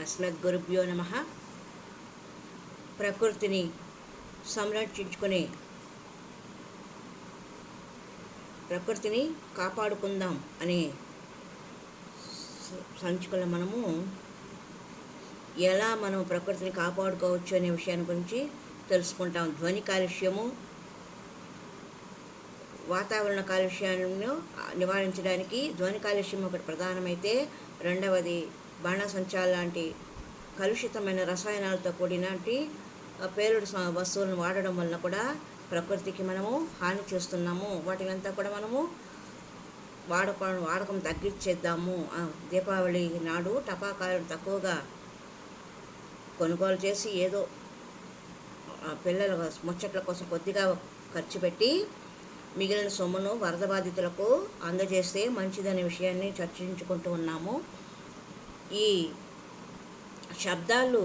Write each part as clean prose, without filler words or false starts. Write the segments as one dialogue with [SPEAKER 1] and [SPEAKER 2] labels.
[SPEAKER 1] అస్మద్గురుభ్యో నమః. ప్రకృతిని సంరక్షించుకునే, ప్రకృతిని కాపాడుకుందాం అనే సంచికలో మనము ఎలా మనం ప్రకృతిని కాపాడుకోవచ్చు అనే విషయాన్ని గురించి తెలుసుకుంటాం. ధ్వని కాలుష్యము, వాతావరణ కాలుష్యాలను నివారించడానికి ధ్వని కాలుష్యం ఒకటి ప్రధానమైతే, రెండవది బాణసంచా లాంటి కలుషితమైన రసాయనాలతో కూడినటి పేలుడు వస్తువులను వాడడం వలన కూడా ప్రకృతికి మనము హాని చేస్తున్నాము. వాటినంతా కూడా మనము వాడకం తగ్గించేద్దాము. దీపావళి నాడు టపాకాయలు తక్కువగా కొనుగోలు చేసి ఏదో పిల్లల ముచ్చట్ల కోసం కొద్దిగా ఖర్చు పెట్టి మిగిలిన సొమ్మును వరద బాధితులకు అందజేస్తే మంచిదనే విషయాన్ని చర్చించుకుంటూ ఉన్నాము. ఈ శబ్దాలు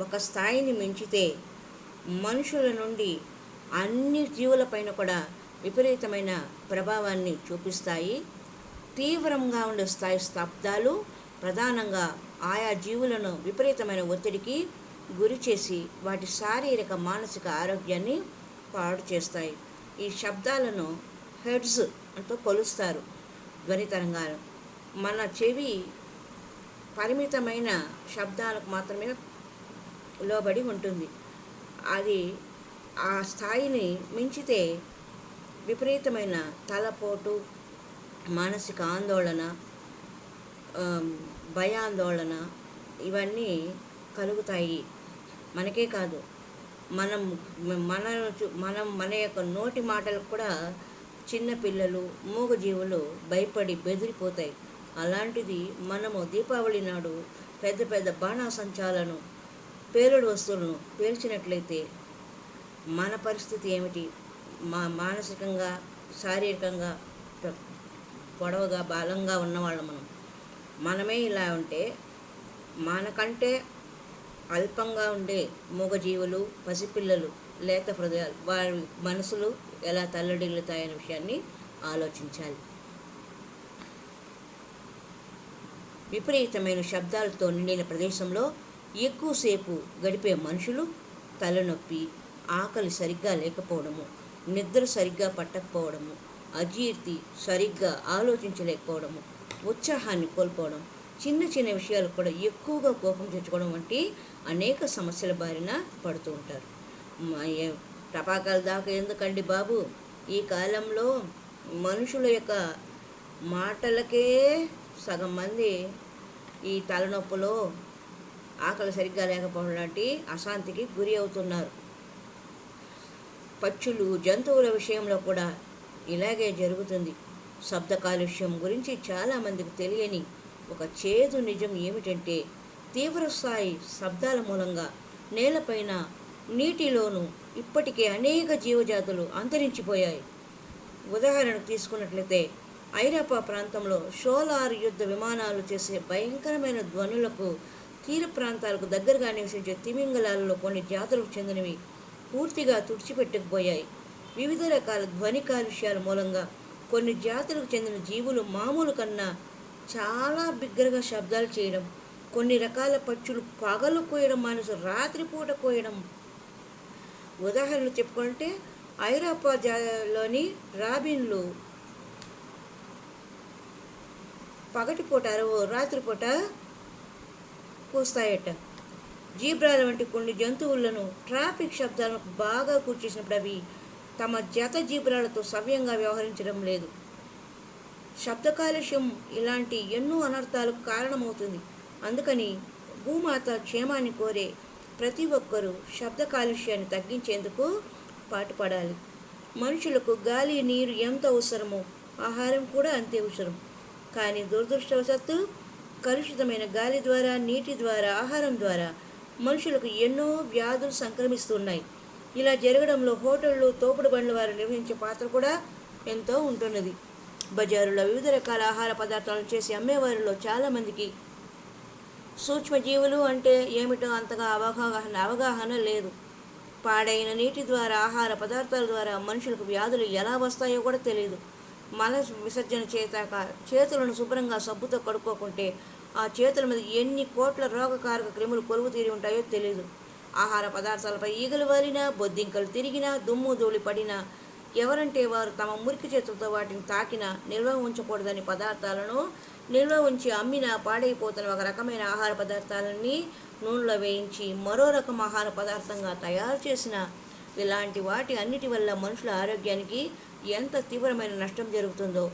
[SPEAKER 1] ఒక స్థాయిని మించితే మనుషుల నుండి అన్ని జీవులపైన కూడా విపరీతమైన ప్రభావాన్ని చూపిస్తాయి. తీవ్రంగా ఉండే స్థాయి శబ్దాలు ప్రధానంగా ఆయా జీవులను విపరీతమైన ఒత్తిడికి గురి చేసి వాటి శారీరక మానసిక ఆరోగ్యాన్ని పాడు చేస్తాయి. ఈ శబ్దాలను హెర్ట్జ్ అంటూ కొలుస్తారు. ధ్వని తరంగాలు మన చెవి పరిమితమైన శబ్దాలకు మాత్రమే లోబడి ఉంటుంది. అది ఆ స్థాయిని మించితే విపరీతమైన తలపోటు, మానసిక ఆందోళన, భయాందోళన ఇవన్నీ కలుగుతాయి. మనకే కాదు, మన యొక్క నోటి మాటలకు కూడా చిన్నపిల్లలు, మూగజీవులు భయపడి బెదిరిపోతాయి. అలాంటిది మనము దీపావళి నాడు పెద్ద పెద్ద బాణాసంచాలను, పేలుడు వస్తువులను పేల్చినట్లయితే మన పరిస్థితి ఏమిటి? మానసికంగా, శారీరకంగా పొడవుగా, బలంగా ఉన్నవాళ్ళం మనమే ఇలా ఉంటే, మనకంటే అల్పంగా ఉండే మూగజీవులు, పసిపిల్లలు, లేత హృదయాలు, వారి మనసులు ఎలా తల్లడిల్లుతాయనే విషయాన్ని ఆలోచించాలి. విపరీతమైన శబ్దాలతో నిండిన ప్రదేశంలో ఎక్కువసేపు గడిపే మనుషులు తలనొప్పి, ఆకలి సరిగ్గా లేకపోవడము, నిద్ర సరిగ్గా పట్టకపోవడము, అజీర్తి, సరిగ్గా ఆలోచించలేకపోవడము, ఉత్సాహాన్ని కోల్పోవడం, చిన్న చిన్న విషయాలు కూడా ఎక్కువగా కోపం తెచ్చుకోవడం వంటి అనేక సమస్యల బారిన పడుతూ ఉంటారు. టపాకాయల దాకా ఎందుకండి బాబు, ఈ కాలంలో మనుషుల యొక్క మాటలకే సగం మంది ఈ తలనొప్పులో, ఆకలి సరిగ్గా లేకపోవడం లాంటి అశాంతికి గురి అవుతున్నారు. పక్షులు, జంతువుల విషయంలో కూడా ఇలాగే జరుగుతుంది. శబ్ద కాలుష్యం గురించి చాలామందికి తెలియని ఒక చేదు నిజం ఏమిటంటే, తీవ్రస్థాయి శబ్దాల మూలంగా నేలపైన, నీటిలోనూ ఇప్పటికే అనేక జీవజాతులు అంతరించిపోయాయి. ఉదాహరణకు తీసుకున్నట్లయితే, ఐరోపా ప్రాంతంలో సోలార్ యుద్ధ విమానాలు చేసే భయంకరమైన ధ్వనులకు తీర ప్రాంతాలకు దగ్గరగా నివసించే తిమింగలాలలో కొన్ని జాతులకు చెందినవి పూర్తిగా తుడిచిపెట్టుకుపోయాయి. వివిధ రకాల ధ్వని కాలుష్యాల మూలంగా కొన్ని జాతులకు చెందిన జీవులు మామూలు కన్నా చాలా బిగ్గరగా శబ్దాలు చేయడం, కొన్ని రకాల పక్షులు పగలు కోయడం మానేసి రాత్రిపూట కోయడం. ఉదాహరణలు చెప్పుకుంటే, ఐరోపాలోని రాబిన్లు పగటిపూట అరవో, రాత్రిపూట కూస్తాయట. జీబ్రాల వంటి కొన్ని జంతువులను ట్రాఫిక్ శబ్దాలకు బాగా కూర్చేసినప్పుడు అవి తమ జత జీబ్రాలతో సవ్యంగా వ్యవహరించడం లేదు. శబ్ద కాలుష్యం ఇలాంటి ఎన్నో అనర్థాలకు కారణమవుతుంది. అందుకని భూమాత క్షేమాన్ని కోరే ప్రతి ఒక్కరూ శబ్ద కాలుష్యాన్ని తగ్గించేందుకు పాటుపడాలి. మనుషులకు గాలి, నీరు ఎంత అవసరమో ఆహారం కూడా అంతే అవసరం. కానీ దురదృష్టవశాత్తు కలుషితమైన గాలి ద్వారా, నీటి ద్వారా, ఆహారం ద్వారా మనుషులకు ఎన్నో వ్యాధులు సంక్రమిస్తున్నాయి. ఇలా జరగడంలో హోటళ్ళు, తోపుడు బండ్ల వారు నిర్వహించే పాత్ర కూడా ఎంతో ఉంటున్నది. బజారులో వివిధ రకాల ఆహార పదార్థాలను చేసి అమ్మేవారిలో చాలామందికి సూక్ష్మజీవులు అంటే ఏమిటో అంతగా అవగాహన లేదు. పాడైన నీటి ద్వారా, ఆహార పదార్థాల ద్వారా మనుషులకు వ్యాధులు ఎలా వస్తాయో కూడా తెలియదు. మల విసర్జన చేతాక చేతులను శుభ్రంగా సబ్బుతో కడుక్కోకుంటే ఆ చేతుల మీద ఎన్ని కోట్ల రోగకారక క్రిములు కొలువు తీరి ఉంటాయో తెలియదు. ఆహార పదార్థాలపై ఈగలు వాలినా, బొద్దింకలు తిరిగినా, దుమ్ము ధూళి పడినా ఎవరంటే వారు తమ మురికి చేతులతో వాటిని తాకినా, నిల్వ ఉంచకూడదని పదార్థాలను నిల్వ ఉంచి అమ్మినా పాడైపోతున్న ఒక రకమైన ఆహార పదార్థాలని నూనెలో వేయించి మరో రకం ఆహార పదార్థంగా తయారు చేసిన ఇలాంటి వాటి అన్నిటి వల్ల మనుషుల ఆరోగ్యానికి ఎంత తీవ్రమైన నష్టం జరుగుతుందో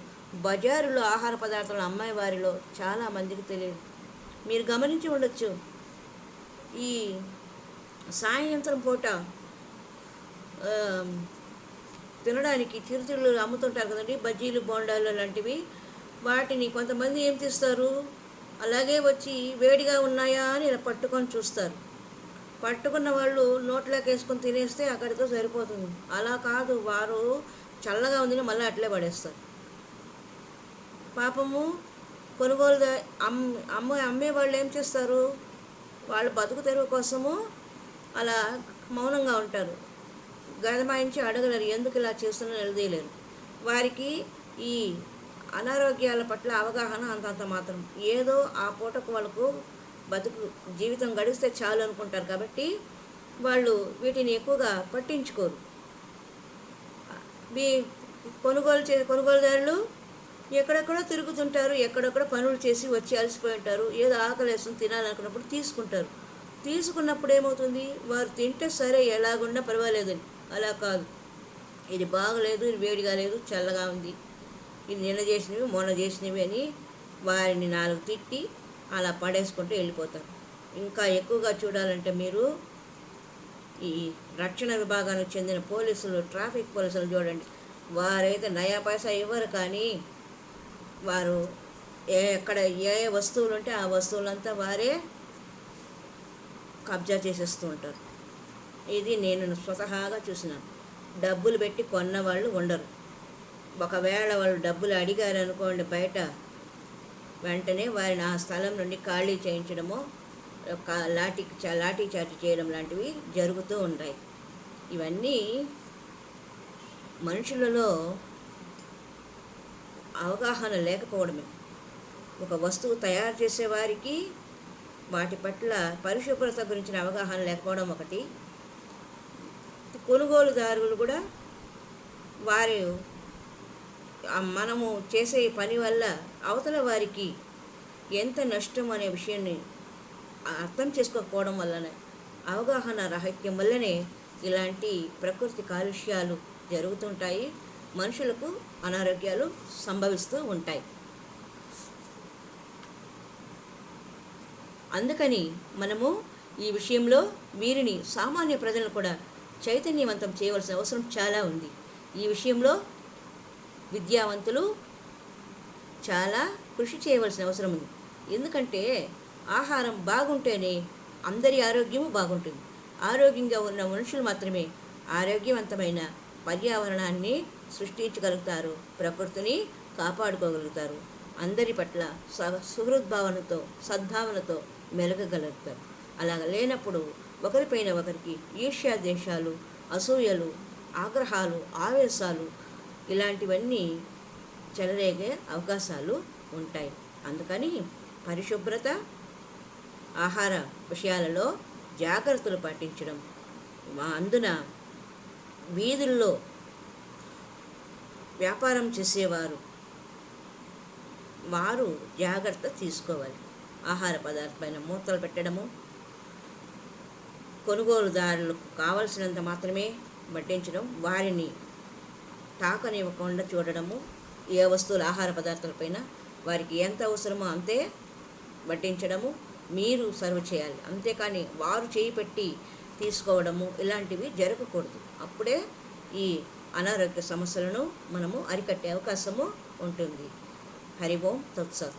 [SPEAKER 1] బజారులో ఆహార పదార్థాలు అమ్మే వారిలో చాలామందికి తెలియదు. మీరు గమనించి ఉండొచ్చు, ఈ సాయంత్రం పూట తినడానికి చిరుతిళ్ళు అమ్ముతుంటారు కదండి, బజ్జీలు బోండాలు లాంటివి. వాటిని కొంతమంది ఏం తీస్తారు, అలాగే వచ్చి వేడిగా ఉన్నాయా అని ఇలా పట్టుకొని చూస్తారు. పట్టుకున్న వాళ్ళు నోట్లోకి వేసుకొని తినేస్తే అక్కడితో సరిపోతుంది. అలా కాదు, వారు చల్లగా ఉందని మళ్ళీ అట్లే పడేస్తారు. పాపము కొనుగోలు అమ్మే వాళ్ళు ఏం చేస్తారు, వాళ్ళు బతుకు తెరువు కోసము అలా మౌనంగా ఉంటారు. గదమాయించి అడగలేరు, ఎందుకు ఇలా చేస్తున్నా నిలదీయలేరు. వారికి ఈ అనారోగ్యాల పట్ల అవగాహన అంతంత మాత్రం. ఏదో ఆ పూటకు వాళ్ళకు బతుకు జీవితం గడిస్తే చాలు అనుకుంటారు కాబట్టి వాళ్ళు వీటిని ఎక్కువగా పట్టించుకోరు. కొనుగోలుదారులు ఎక్కడెక్కడో తిరుగుతుంటారు, ఎక్కడెక్కడో పనులు చేసి వచ్చి అలసిపోయి ఉంటారు. ఏదో ఆకలేస్తుంది తినాలనుకున్నప్పుడు తీసుకుంటారు. తీసుకున్నప్పుడు ఏమవుతుంది, వారు తింటే సరే ఎలాగున్నా పర్వాలేదని. అలా కాదు, ఇది బాగలేదు, ఇది వేడిగా లేదు, చల్లగా ఉంది, ఇది నిన్న చేసినవి మొన్న చేసినవి అని వారిని 4 తిట్టి అలా పడేసుకుంటూ వెళ్ళిపోతారు. ఇంకా ఎక్కువగా చూడాలంటే మీరు ఈ రక్షణ విభాగానికి చెందిన పోలీసులు, ట్రాఫిక్ పోలీసులు చూడండి. వారైతే నయా పైసా ఇవ్వరు, కానీ వారు ఎక్కడ ఏ వస్తువులు ఉంటే ఆ వస్తువులంతా వారే కబ్జా చేసేస్తూ ఉంటారు. ఇది నేను స్వతహాగా చూసినాను. డబ్బులు పెట్టి కొన్న వాళ్ళు ఉండరు. ఒకవేళ వాళ్ళు డబ్బులు అడిగారు అనుకోండి బయట, వెంటనే వారిని ఆ స్థలం నుండి ఖాళీ చేయించడమో లాఠీ చార్జ్ చేయడం లాంటివి జరుగుతూ ఉంటాయి. ఇవన్నీ మనుషులలో అవగాహన లేకపోవడమే. ఒక వస్తువు తయారు చేసేవారికి వాటి పట్ల పరిశుభ్రత గురించిన అవగాహన లేకపోవడం ఒకటి. కొనుగోలుదారులు కూడా వారు మనము చేసే పని వల్ల అవతల వారికి ఎంత నష్టం అనే విషయాన్ని అర్థం చేసుకోకపోవడం వల్లనే, అవగాహన రాహిత్యం వల్లనే ఇలాంటి ప్రకృతి కాలుష్యాలు జరుగుతుంటాయి. మనుషులకు అనారోగ్యాలు సంభవిస్తూ ఉంటాయి. అందుకని మనము ఈ విషయంలో వీరిని సామాన్య ప్రజలను కూడా చైతన్యవంతం చేయవలసిన అవసరం చాలా ఉంది. ఈ విషయంలో విద్యావంతులు చాలా కృషి చేయవలసిన అవసరం ఉంది. ఎందుకంటే ఆహారం బాగుంటేనే అందరి ఆరోగ్యము బాగుంటుంది. ఆరోగ్యంగా ఉన్న మనుషులు మాత్రమే ఆరోగ్యవంతమైన పర్యావరణాన్ని సృష్టించగలుగుతారు, ప్రకృతిని కాపాడుకోగలుగుతారు, అందరి పట్ల సుహృద్భావనతో సద్భావనతో మెలగగలుగుతారు. అలా లేనప్పుడు ఒకరిపైన ఒకరికి ఈర్ష్యాద్వేషాలు, అసూయలు, ఆగ్రహాలు, ఆవేశాలు ఇలాంటివన్నీ చెలరేగే అవకాశాలు ఉంటాయి. అందుకని పరిశుభ్రత, ఆహార విషయాలలో జాగ్రత్తలు పాటించడం, అందున వీధుల్లో వ్యాపారం చేసేవారు జాగ్రత్త తీసుకోవాలి. ఆహార పదార్థాలపైన మూతలు పెట్టడము, కొనుగోలుదారులకు కావలసినంత మాత్రమే వడ్డించడం, వారిని తాకనివ్వకుండా చూడడము, ఏ వస్తువులు ఆహార పదార్థాలపైన వారికి ఎంత అవసరమో అంతే వడ్డించడము, మీరు సర్వ్ చేయాలి. అంతేకాని వారు చేయి పెట్టి తీసుకోవడము ఇలాంటివి జరగకూడదు. అప్పుడే ఈ అనారోగ్య సమస్యలను మనము అరికట్టే అవకాశము ఉంటుంది. హరి ఓం తత్సత్.